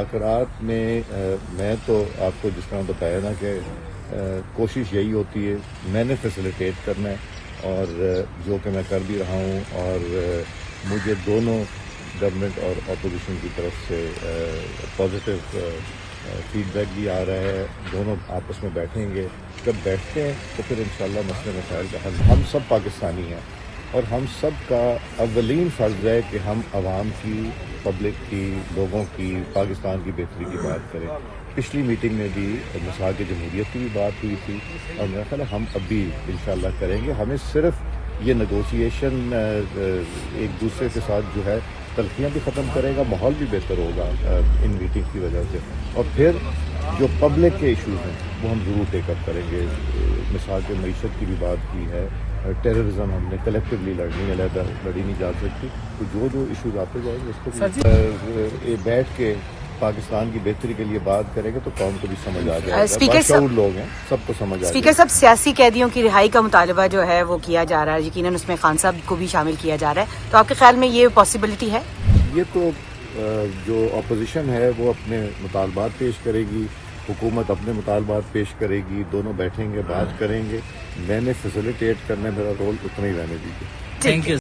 مذاکرات میں میں تو آپ کو جس طرح بتایا نا کہ کوشش یہی ہوتی ہے میں نے فیسیلیٹیٹ کرنا ہے اور جو کہ میں کر بھی رہا ہوں اور مجھے دونوں گورنمنٹ اور اپوزیشن کی طرف سے پازیٹیو فیڈ بیک بھی آ رہا ہے. دونوں آپس میں بیٹھیں گے, جب بیٹھتے ہیں تو پھر انشاءاللہ مسئلے مسائل کا حل. ہم سب پاکستانی ہیں اور ہم سب کا اولین فرض ہے کہ ہم عوام کی, پبلک کی, لوگوں کی, پاکستان کی بہتری کی بات کریں. پچھلی میٹنگ میں بھی مساق جمہوریت کی بھی بات ہوئی تھی اور میرا خیال ہے ہم اب بھی انشاءاللہ کریں گے. ہمیں صرف یہ نیگوسیشن ایک دوسرے کے ساتھ جو ہے تلخیاں بھی ختم کرے گا, ماحول بھی بہتر ہوگا ان میٹنگ کی وجہ سے, اور پھر جو پبلک کے ایشوز ہیں وہ ہم ضرور ٹیک اپ کریں گے. مثال کے معیشت کی بھی بات کی ہے, ٹیررزم ہم نے کلیکٹیولی لڑنی, علیحدہ لڑی نہیں جا سکتی, تو جو ایشوز آتے جائیں گے اس کو بیٹھ کے پاکستان کی بہتری کے لیے بات کریں گے تو قوم کو بھی سمجھ آ جائے گا. باشعور لوگ ہیں, سب کو سمجھ آ جائے گا. اسپیکر صاحب, سیاسی قیدیوں کی رہائی کا مطالبہ جو ہے وہ کیا جا رہا ہے, یقیناً اس میں خان صاحب کو بھی شامل کیا جا رہا ہے, تو آپ کے خیال میں یہ پاسبلٹی ہے؟ یہ تو جو اپوزیشن ہے وہ اپنے مطالبات پیش کرے گی, حکومت اپنے مطالبات پیش کرے گی, دونوں بیٹھیں گے, بات کریں گے. میں نے فیسیلیٹیٹ کرنا, میرا رول اتنا ہی رہنے دیجیے. Thank you.